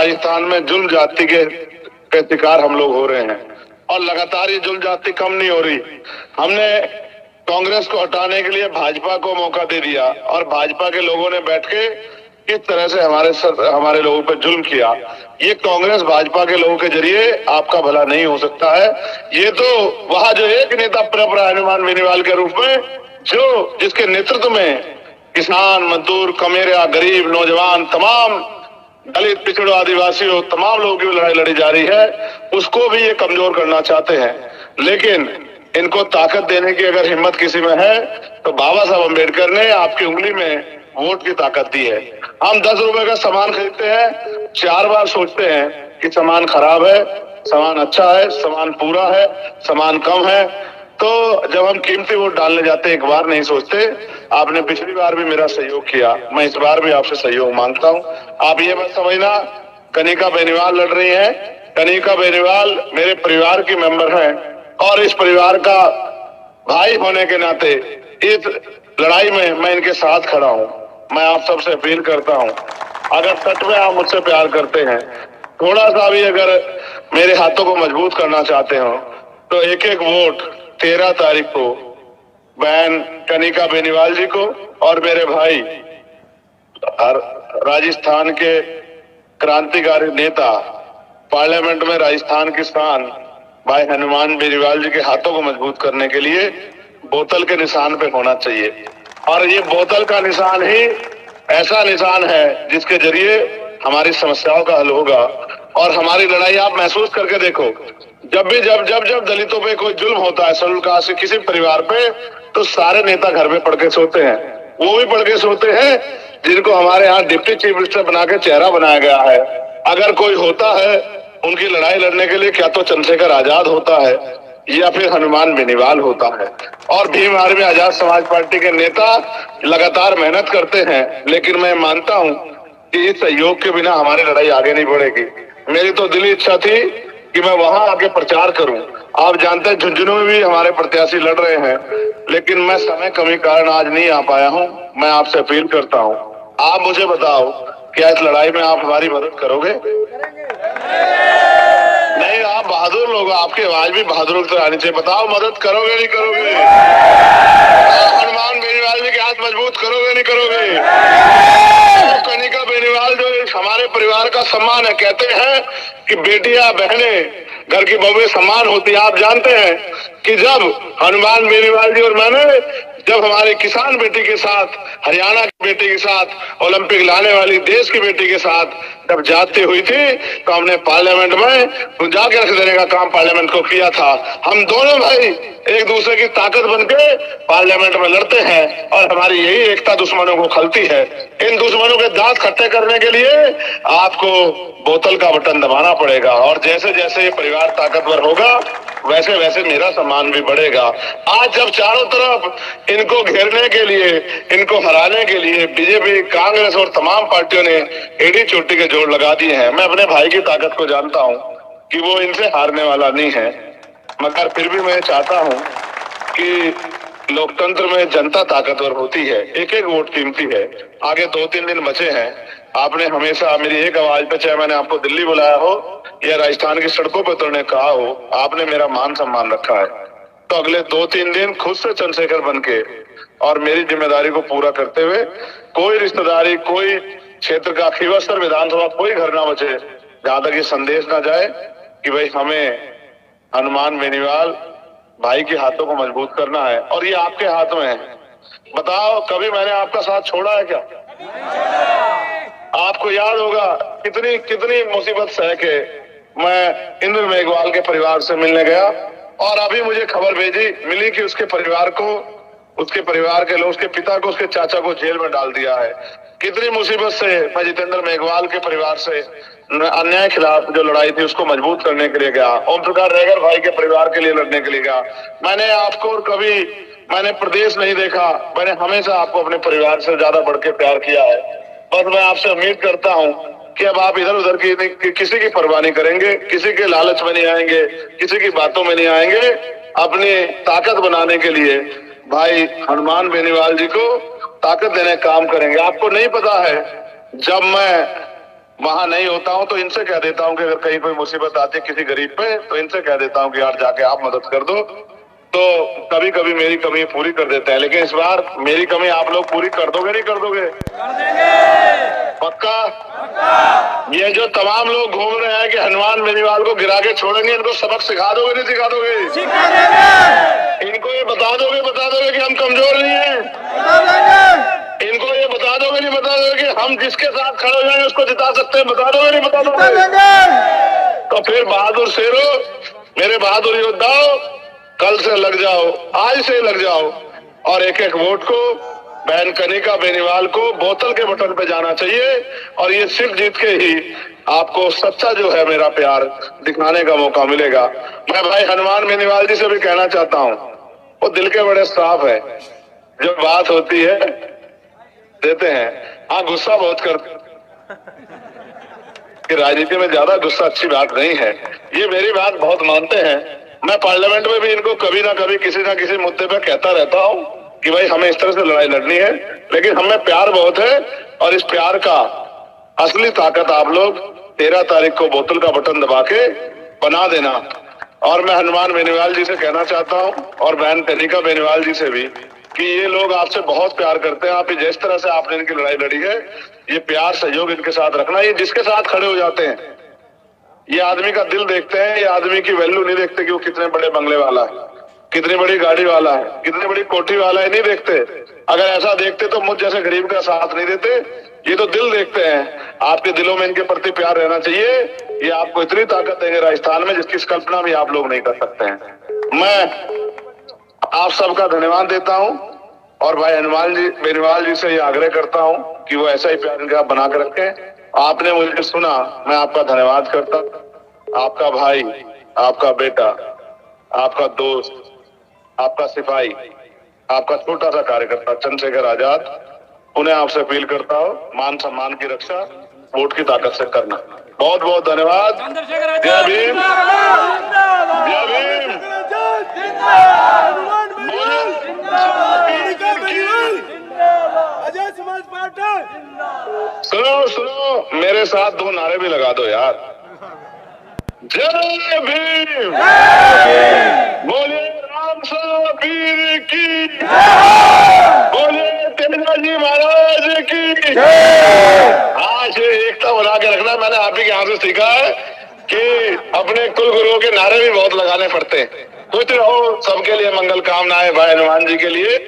राजस्थान में जुल्म जाति के शिकार हम लोग हो रहे हैं और लगातार ये जुल्म जाति कम नहीं हो रही। हमने कांग्रेस को हटाने के लिए भाजपा को मौका दे दिया और भाजपा के लोगों ने बैठ के किस तरह से हमारे लोगों पर जुल्म किया। ये कांग्रेस भाजपा के लोगों के जरिए आपका भला नहीं हो सकता है। ये तो वहां जो एक नेता परंपरा हनुमान बेनीवाल के रूप में जो जिसके नेतृत्व में किसान, मजदूर, कमेरिया, गरीब, नौजवान, तमाम दलित, पिछड़ों, आदिवासियों, तमाम लोगों की लड़ाई लड़ी जा रही है, उसको भी ये कमजोर करना चाहते हैं। लेकिन इनको ताकत देने की अगर हिम्मत किसी में है तो बाबा साहब अम्बेडकर ने आपकी उंगली में वोट की ताकत दी है। हम 10 रुपए का सामान खरीदते हैं, 4 बार सोचते हैं कि सामान खराब है, सामान अच्छा है, सामान पूरा है, सामान कम है। तो जब हम कीमती वोट डालने जाते हैं, एक बार नहीं सोचते। आपने पिछली बार भी मेरा सहयोग किया, मैं इस बार भी आपसे सहयोग मांगता हूँ। आप ये मत समझना कनिका बेनीवाल लड़ रही है। कनिका बेनीवाल मेरे परिवार की मेंबर है और इस परिवार का भाई होने के नाते इस लड़ाई में मैं इनके साथ खड़ा हूँ। मैं आप सबसे अपील करता हूँ, अगर सच में आप मुझसे प्यार करते हैं, थोड़ा सा भी अगर मेरे हाथों को मजबूत करना चाहते हो तो एक एक वोट 13 तारीख को बहन कनिका बेनीवाल जी को और मेरे भाई राजस्थान के क्रांतिकारी नेता, पार्लियामेंट में राजस्थान की शान भाई हनुमान बेनीवाल जी के हाथों को मजबूत करने के लिए बोतल के निशान पे होना चाहिए। और ये बोतल का निशान ही ऐसा निशान है जिसके जरिए हमारी समस्याओं का हल होगा। और हमारी लड़ाई आप महसूस करके देखो, जब भी जब दलितों पे कोई जुल्म होता है, शेड्यूल कास्ट के किसी परिवार पे, तो सारे नेता घर में पड़ के सोते हैं। वो भी पड़ के सोते हैं जिनको हमारे यहाँ डिप्टी चीफ मिनिस्टर बना के चेहरा बनाया गया है। अगर कोई होता है उनकी लड़ाई लड़ने के लिए, क्या तो चंद्रशेखर आजाद होता है या फिर हनुमान बेनीवाल होता है। और भीम आर्मी आजाद समाज पार्टी के नेता लगातार मेहनत करते हैं, लेकिन मैं मानता हूं कि इस सहयोग के बिना हमारी लड़ाई आगे नहीं बढ़ेगी। मेरी तो दिली इच्छा थी कि मैं वहां आके प्रचार करूं। आप जानते हैं झुंझुनू में भी हमारे प्रत्याशी लड़ रहे हैं, लेकिन मैं समय कमी कारण आज नहीं आ पाया हूं। मैं आपसे अपील करता हूं, आप मुझे बताओ, क्या इस लड़ाई में आप हमारी मदद करोगे? नहीं, आप बहादुर लोग, आपकी आवाज भी बहादुर की तरह आनी चाहिए। बताओ, मदद करोगे नहीं करोगे? हनुमान बेनीवाल जी के हाथ मजबूत करोगे नहीं करोगे? कनिका बेनीवाल जो हमारे परिवार का सम्मान है, कहते हैं कि बेटियां बहनें घर की बहुएं सम्मान होती है। आप जानते हैं कि जब हनुमान बेनीवाल जी और मैंने जब हमारे किसान बेटी के साथ, हरियाणा की बेटी के साथ, ओलंपिक लाने वाली देश की बेटी के साथ जब जाती हुई थी, तो हमने पार्लियामेंट में जाके रख देने का काम पार्लियामेंट को किया था। हम दोनों भाई एक दूसरे की ताकत बनके पार्लियामेंट में लड़ते हैं और हमारी यही एकता दुश्मनों को खलती है। इन दुश्मनों के दांत खट्टे करने के लिए आपको बोतल का बटन दबाना पड़ेगा और जैसे जैसे ये परिवार ताकतवर होगा वैसे वैसे मेरा सम्मान भी बढ़ेगा। आज जब चारों तरफ इनको घेरने के लिए, इनको हराने के लिए बीजेपी, कांग्रेस और तमाम पार्टियों ने एड़ी चोटी के जोड़ लगा दिए हैं, मैं अपने भाई की ताकत को जानता हूं कि वो इनसे हारने वाला नहीं है। मगर फिर भी मैं चाहता हूं कि लोकतंत्र में जनता ताकतवर होती है, एक एक वोट कीमती है। आगे 2-3 दिन बचे हैं। आपने हमेशा मेरी एक आवाज पे, चाहे मैंने आपको दिल्ली बुलाया हो या राजस्थान की सड़कों पर उतरने कहा हो, आपने मेरा मान सम्मान रखा है। तो अगले 2-3 दिन खुद से चंद्रशेखर बनके और मेरी जिम्मेदारी को पूरा करते हुए, कोई रिश्तेदारी, कोई क्षेत्र का, खीवसर विधानसभा कोई घर ना बचे जहां तक ये संदेश ना जाए कि भाई हमें हनुमान बेनीवाल भाई के हाथों को मजबूत करना है और ये आपके हाथ में है। बताओ, कभी मैंने आपका साथ छोड़ा है क्या? आपको याद होगा कितनी कितनी मुसीबत सह के मैं इंद्र मेघवाल के परिवार से मिलने गया और अभी मुझे खबर मिली कि उसके परिवार को, उसके परिवार के लोग, उसके पिता को, उसके चाचा को जेल में डाल दिया है। कितनी मुसीबत से मैं जितेंद्र मेघवाल के परिवार से अन्याय खिलाफ जो लड़ाई थी उसको मजबूत करने के लिए गया। ओम प्रकाश रैगर भाई के परिवार के लिए लड़ने के लिए गया। मैंने आपको और कभी मैंने प्रदेश नहीं देखा, मैंने हमेशा आपको अपने परिवार से ज्यादा बढ़ के प्यार किया है। बस मैं आपसे उम्मीद करता हूँ कि अब आप इधर उधर की किसी की परवाह नहीं करेंगे, किसी के लालच में नहीं आएंगे, किसी की बातों में नहीं आएंगे। अपनी ताकत बनाने के लिए भाई हनुमान बेनीवाल जी को ताकत देने का काम करेंगे। आपको नहीं पता है, जब मैं वहां नहीं होता हूं तो इनसे कह देता हूं कि अगर कहीं कोई मुसीबत आती है किसी गरीब पे तो इनसे कह देता हूं कि यार जाके आप मदद कर दो। तो कभी कभी मेरी कमी पूरी कर देते हैं, लेकिन इस बार मेरी कमी आप लोग पूरी कर दोगे नहीं कर दोगे? कर देंगे। पक्का? ये जो तमाम लोग घूम रहे हैं कि हनुमान बेनीवाल को गिरा के छोड़ेंगे, इनको सबक सिखा दोगे नहीं सिखा दोगे? सिखा देंगे। इनको ये बता दोगे कि हम कमजोर नहीं है? बता देंगे। इनको ये बता दोगे नहीं बता दोगे कि हम जिसके साथ खड़े हो जाएंगे उसको जिता सकते हैं? बता दोगे नहीं बता बता दोगे? देंगे। तो फिर बहादुर शेरो, मेरे बहादुर योद्धाओ, कल से लग जाओ, आज से लग जाओ और एक एक वोट को बहन कनिका बेनीवाल को बोतल के बटन पे जाना चाहिए। और ये सिर्फ जीत के ही आपको सच्चा जो है मेरा प्यार दिखाने का मौका मिलेगा। मैं भाई हनुमान बेनीवाल जी से भी कहना चाहता हूँ, वो दिल के बड़े साफ है, जब बात होती है देते हैं। हाँ, गुस्सा बहुत करते कि राजनीति में ज्यादा गुस्सा अच्छी बात नहीं है, ये मेरी बात बहुत मानते हैं। मैं पार्लियामेंट में भी इनको कभी ना कभी किसी ना किसी मुद्दे पे कहता रहता हूँ कि भाई हमें इस तरह से लड़ाई लड़नी है, लेकिन हमें प्यार बहुत है और इस प्यार का असली ताकत आप लोग 13 तारीख को बोतल का बटन दबा के बना देना। और मैं हनुमान बेनीवाल जी से कहना चाहता हूँ और बहन कनिका बेनीवाल जी से भी कि ये लोग आपसे बहुत प्यार करते हैं। आप जिस तरह से आपने इनकी लड़ाई लड़ी है, ये प्यार सहयोग इनके साथ रखना। ये जिसके साथ खड़े हो जाते हैं, ये आदमी का दिल देखते हैं, ये आदमी की वैल्यू नहीं देखते कि वो कितने बड़े बंगले वाला है, कितनी बड़ी गाड़ी वाला है, कितनी बड़ी कोठी वाला है, नहीं देखते। अगर ऐसा देखते तो मुझ जैसे गरीब का साथ नहीं देते। ये तो दिल देखते हैं। आपके दिलों में इनके प्रति प्यार रहना चाहिए। ये आपको इतनी ताकत देंगे राजस्थान में जिसकी कल्पना भी आप लोग नहीं कर सकते हैं। मैं आप सबका धन्यवाद देता हूं और भाई हनुमान जी बेनीवाल जी से ये आग्रह करता हूं कि वो ऐसा ही प्यार इनका बना कर रखें। आपने मुझे सुना, मैं आपका धन्यवाद करता हूं। आपका भाई, आपका बेटा, आपका दोस्त, आपका सिपाही, आपका छोटा सा कार्यकर्ता चंद्रशेखर आजाद, उन्हें आपसे अपील करता हूं, मान सम्मान की रक्षा वोट की ताकत से करना। बहुत बहुत धन्यवाद। जय भीम, जय भीम। सुनो सुनो, मेरे साथ 2 नारे भी लगा दो यार। जय भीम, बोलिए राम सा पीर की, बोलिए तेजाजी महाराज की। आज एकता बना के रखना। मैंने आप ही के यहाँ से सीखा है कि अपने कुल गुरुओं के नारे भी बहुत लगाने पड़ते हैं। कुछ रहो, सबके लिए मंगल कामनाएं भाई हनुमान जी के लिए।